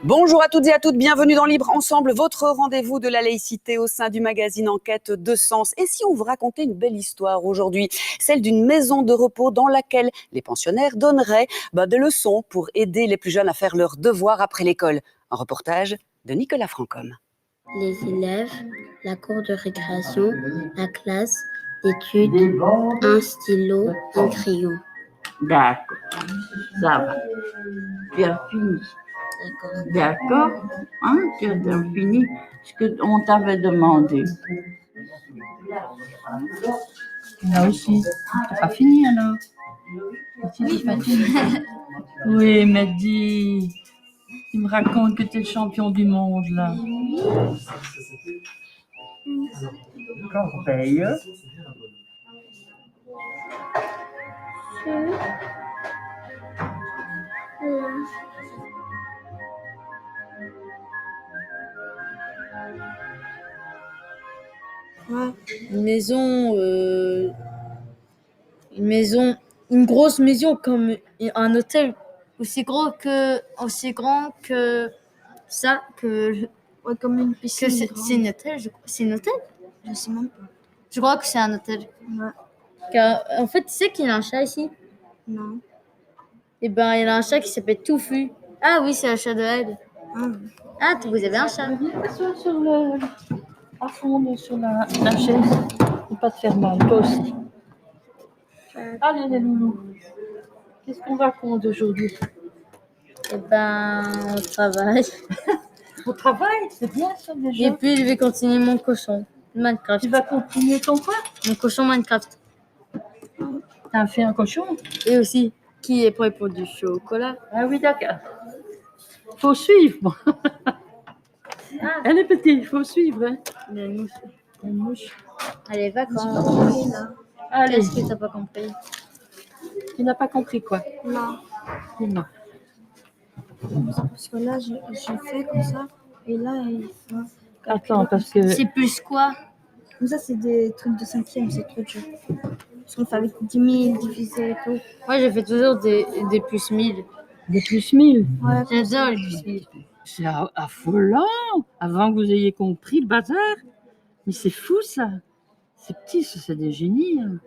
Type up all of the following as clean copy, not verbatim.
Bonjour à toutes et à toutes, bienvenue dans Libre Ensemble, votre rendez-vous de la laïcité au sein du magazine Enquête de Sens. Et si on vous racontait une belle histoire aujourd'hui, celle d'une maison de repos dans laquelle les pensionnaires donneraient des leçons pour aider les plus jeunes à faire leurs devoirs après l'école. Un reportage de Nicolas Francom. Les élèves, la cour de récréation, la classe d'études, un stylo, un crayon. D'accord, ça va. Tu as fini. D'accord, hein, tu as bien fini ce qu'on t'avait demandé. Là aussi, tu n'as pas fini alors? Oui, pas fini. Oui, mais dis, il me raconte que tu es le champion du monde là. Corbeille. Une grosse maison comme un hôtel, aussi grand que ça, comme une piscine. C'est un hôtel, c'est un hôtel? Je sais même pas. Je crois que c'est un hôtel. Ouais. Car, en fait, tu sais qu'il y a un chat ici? Non. Eh ben, il y a un chat qui s'appelle Touffu. Ah oui, c'est un chat de Ed. Ah, vous avez un chat? Viens sur à fond sur la chaise. Faut pas te faire mal, toi aussi. Allez les loulous, qu'est-ce qu'on raconte aujourd'hui? Eh ben, on travaille. Au travail, c'est bien ça déjà. Et puis, je vais continuer mon cochon Minecraft. Tu vas continuer ton quoi? Mon cochon Minecraft. T'as fait un cochon? Et aussi, qui est prêt pour du chocolat? Ah oui, d'accord. Faut suivre. Elle est petite, il faut suivre. Hein. Il y a une mouche. Une mouche. Allez, vacances. Allez. Qu'est-ce que t'as pas compris? Tu n'as pas compris quoi? Non. Dis-moi. Parce que là, j'ai fait comme ça. Et là, il faut... Attends, parce que... C'est plus quoi? Comme ça, c'est des trucs de 5e, c'est trop dur. Parce qu'on fait avec 10 000 divisé et tout. Moi, je fais toujours des plus 1000. Des plus 1000. Ouais. J'adore les plus 1000. C'est affolant. Avant que vous ayez compris le bazar. Mais c'est fou ça. Ces petits, c'est des génies. Hein.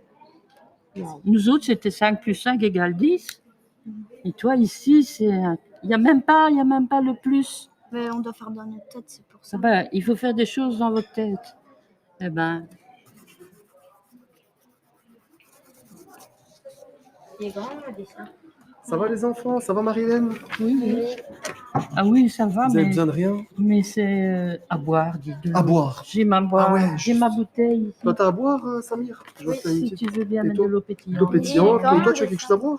Nous autres, c'était 5 plus 5 égale 10. Et toi, ici, il n'y a même pas le plus. Mais on doit faire dans notre tête, c'est pour ça. Ah ben, il faut faire des choses dans votre tête. Eh ben. Il est grand, le dessin. Ça va les enfants? Ça va Marie-Hélène? Oui. Ah oui, ça va. Vous avez besoin de rien? Mais c'est à boire, dis-le. À boire? J'ai ma boire. Ah ouais, j'ai ma bouteille ici. Toi, t'as à boire, Samir? Si tu veux bien Et mettre toi? de l'eau pétillante. L'eau pétillante. Et Et toi, tu as quelque chose à boire?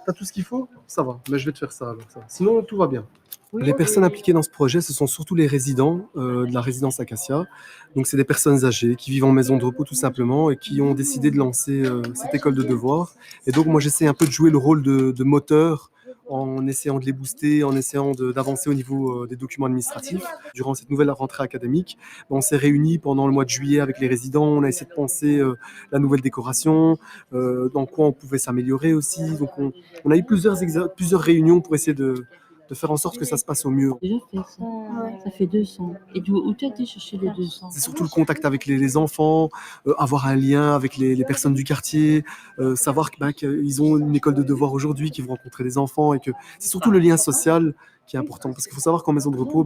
T'as tout ce qu'il faut? Ça va, mais je vais te faire ça alors. Ça va. Sinon, tout va bien. Les personnes impliquées dans ce projet, ce sont surtout les résidents de la résidence Acacia. Donc, c'est des personnes âgées qui vivent en maison de repos tout simplement et qui ont décidé de lancer cette école de devoirs. Et donc, moi, j'essaie un peu de jouer le rôle de moteur en essayant de les booster, en essayant d'avancer au niveau des documents administratifs. Durant cette nouvelle rentrée académique, on s'est réunis pendant le mois de juillet avec les résidents, on a essayé de penser la nouvelle décoration, dans quoi on pouvait s'améliorer aussi. Donc on a eu plusieurs réunions pour essayer de faire en sorte que ça se passe au mieux. Déjà fait ça, ça fait 200. Et où tu as été chercher les 200? C'est surtout le contact avec les enfants, avoir un lien avec les personnes du quartier, savoir qu'ils ont une école de devoirs aujourd'hui, qu'ils vont rencontrer des enfants et que c'est surtout le lien social qui est important. Parce qu'il faut savoir qu'en maison de repos,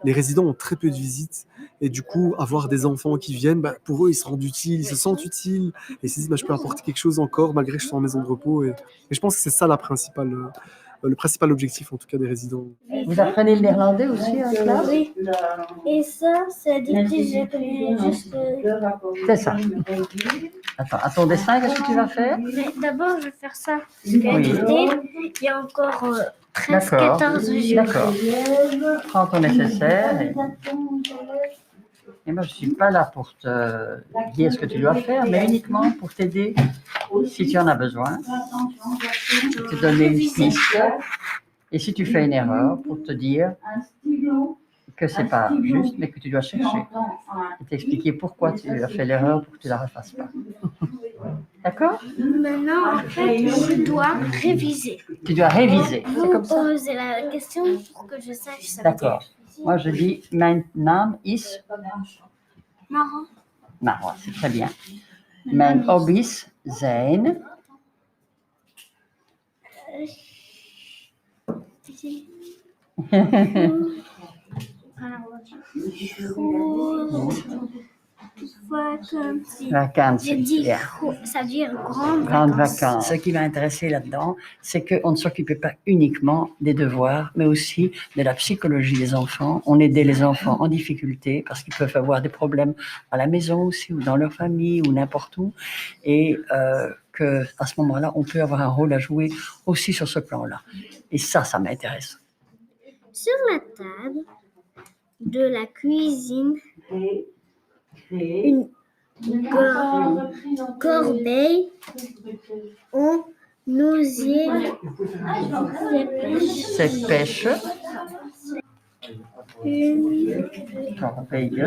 les résidents ont très peu de visites et du coup, avoir des enfants qui viennent, pour eux, ils se rendent utiles, ils se sentent utiles et ils se disent je peux apporter quelque chose encore malgré que je sois en maison de repos. Et je pense que c'est ça le principal objectif en tout cas des résidents. Vous apprenez le néerlandais aussi en classe? Oui. Et ça, c'est dicté, j'ai appris juste... C'est ça. Attends, à ton dessin, qu'est-ce que tu vas faire? Mais d'abord, je vais faire ça. Parce qu'à dicter, il y a encore 13, 14 jours. D'accord. Prends ton nécessaire. Et moi, je ne suis pas là pour te dire ce que tu dois faire, mais uniquement pour t'aider si tu en as besoin. Te donner une piste. Et si tu fais une erreur, pour te dire que c'est pas juste, mais que tu dois chercher et t'expliquer pourquoi tu as fait l'erreur pour que tu la refasses pas. D'accord? Maintenant, en fait, je dois réviser. Tu dois réviser. C'est Vous comme ça. posez la question pour que je sache ça. D'accord. Moi, je dis mein Name ist Marrant. Marwa, c'est très bien. Mein Hobbys zijn J'ai vakantie. dit, Ja. ça veut dire grande Grandes vacances. vacances. Ce qui m'a intéressé là-dedans, c'est qu'on ne s'occupait pas uniquement des devoirs, mais aussi de la psychologie des enfants. On aidait les enfants en difficulté parce qu'ils peuvent avoir des problèmes à la maison aussi, ou dans leur famille, ou n'importe où. Et qu'à ce moment-là, on peut avoir un rôle à jouer aussi sur ce plan-là. Et ça m'intéresse. Sur la table de la cuisine, une corbeille en osier C'est pêche, une corbeille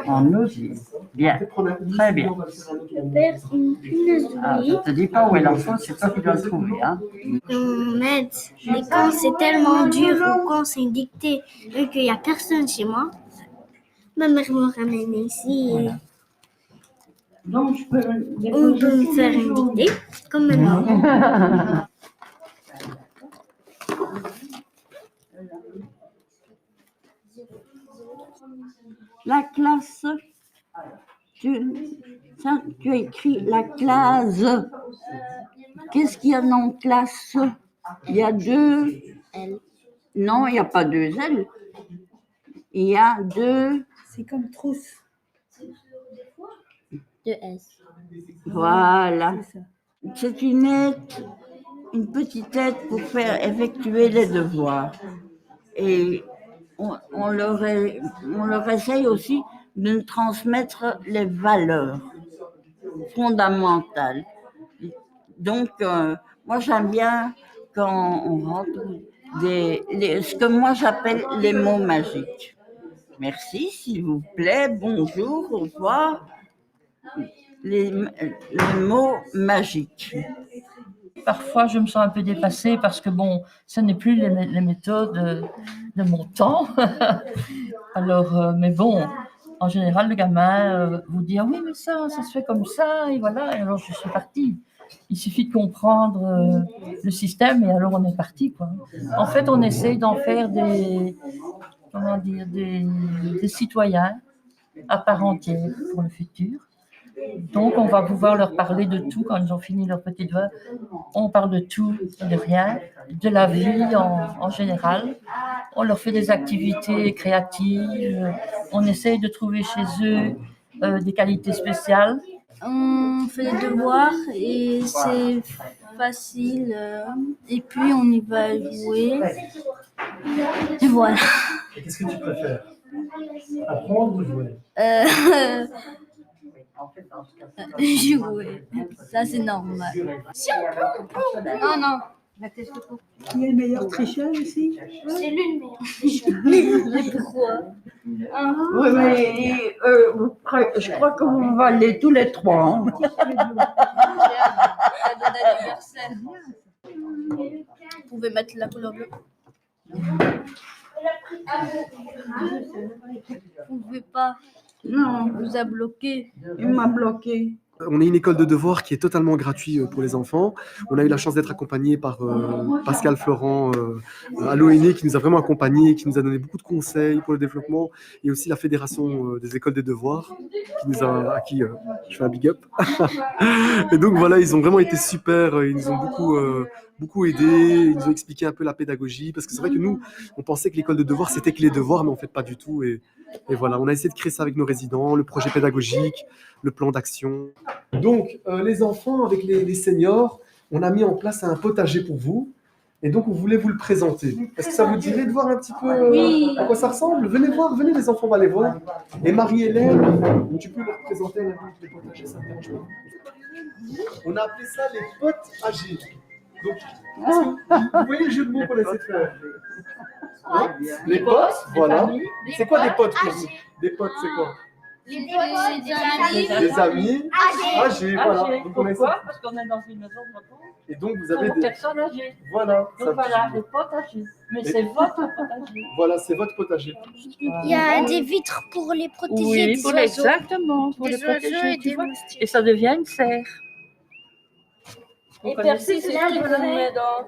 en osier. Bien, très bien. père une punaise de Ah, je lit. ne te dis pas où est l'enfant, c'est toi qui dois le trouver. Hein. On m'aide. Mais quand c'est tellement dur ou quand c'est dicté et qu'il n'y a personne chez moi, ma mère me ramène ici et Donc, je peux on peut me faire une dictée comme maintenant. La classe, tu as écrit la classe. Qu'est-ce qu'il y a dans classe? Il y a deux L. Non, il n'y a pas deux L. Il y a deux. C'est comme trousse. De S. Voilà. C'est une aide, une petite aide pour faire effectuer les devoirs. Et on leur essaye aussi de nous transmettre les valeurs fondamentales. Donc, moi, j'aime bien quand on rentre ce que moi j'appelle les mots magiques. Merci, s'il vous plaît, bonjour, au revoir. Les mots magiques. Parfois, je me sens un peu dépassée parce que, bon, ce n'est plus les méthodes de mon temps. Alors, mais bon, en général, le gamin vous dit « Ah oui, mais ça se fait comme ça, et voilà. » Et alors, je suis partie. Il suffit de comprendre le système et alors on est parti, quoi. En fait, on essaye d'en faire des citoyens à part entière pour le futur. Donc, on va pouvoir leur parler de tout quand ils ont fini leur petit doigt. On parle de tout et de rien, de la vie en général. On leur fait des activités créatives. On essaye de trouver chez eux des qualités spéciales. On fait des devoirs et c'est facile. Et puis on y va jouer. Et voilà. Et qu'est-ce que tu préfères? Apprendre ou jouer? Jouer. Ça c'est normal. Si on peut. Non, non. Qui est le meilleur tricheur ici? C'est l'une meilleure. Mais pourquoi? Oui, mais je crois que vous valez tous les trois. Hein. Vous pouvez mettre la couleur bleue. Vous pouvez pas. Non, On vous a bloqué. il m'a bloqué. On est une école de devoirs qui est totalement gratuite pour les enfants. On a eu la chance d'être accompagné par Pascal Florent à l'ONE qui nous a vraiment accompagnés, qui nous a donné beaucoup de conseils pour le développement, et aussi la Fédération des écoles des devoirs à qui je fais un big up. Et donc voilà, ils ont vraiment été super, ils nous ont beaucoup aidés, ils nous ont expliqué un peu la pédagogie, parce que c'est vrai que nous, on pensait que l'école de devoirs, c'était que les devoirs, mais en fait pas du tout. Et voilà, on a essayé de créer ça avec nos résidents, le projet pédagogique, le plan d'action. Donc, les enfants, avec les seniors, on a mis en place un potager pour vous. Et donc, on voulait vous le présenter. Est-ce que ça vous dirait de voir un petit peu à quoi ça ressemble? Venez voir, venez les enfants, on va les voir. Et Marie-Hélène, tu peux leur présenter un peu les potagers, ça ne dérange pas. On a appelé ça les potes âgés. Donc, vous voyez le jeu de mots qu'on essaie de faire. Hein? Les potes, voilà. C'est quoi des potes pour vous? Des potes, c'est quoi? Des amis âgés, voilà. Donc, on essaie... Pourquoi? Parce qu'on est dans une maison de repos. Et donc, vous avez Pour des... personnes âgées. Voilà. Donc voilà, les potagers. Mais c'est votre potager. Voilà, c'est votre potager. Il y a des vitres pour les protéger Oui, des pour oiseaux. exactement, pour Des les oiseaux protéger, et tu des vois. moustiques. Et ça devient une serre. Et Persil, c'est ce qu'on met dans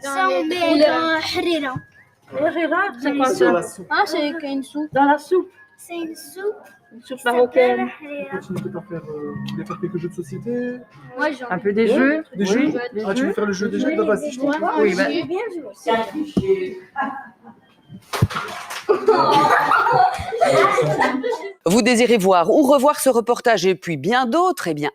Ça, on met dans Harira. Herrera, c'est quoi C'est dans ça? la soupe. Ah, c'est une soupe. Dans la soupe. C'est une soupe. Une soupe qui s'appelle marocaine. Harira. On continue peut-être à faire, vous voulez faire quelques jeux de société? Moi, j'en Un peu des jeux. Des Oui, jeux? des Ah, tu veux jeux. faire le jeu des jeux? Bah, vas-y, je t'en prie. Oui, bah, Vous désirez voir ou revoir ce reportage et puis bien d'autres? Eh bien,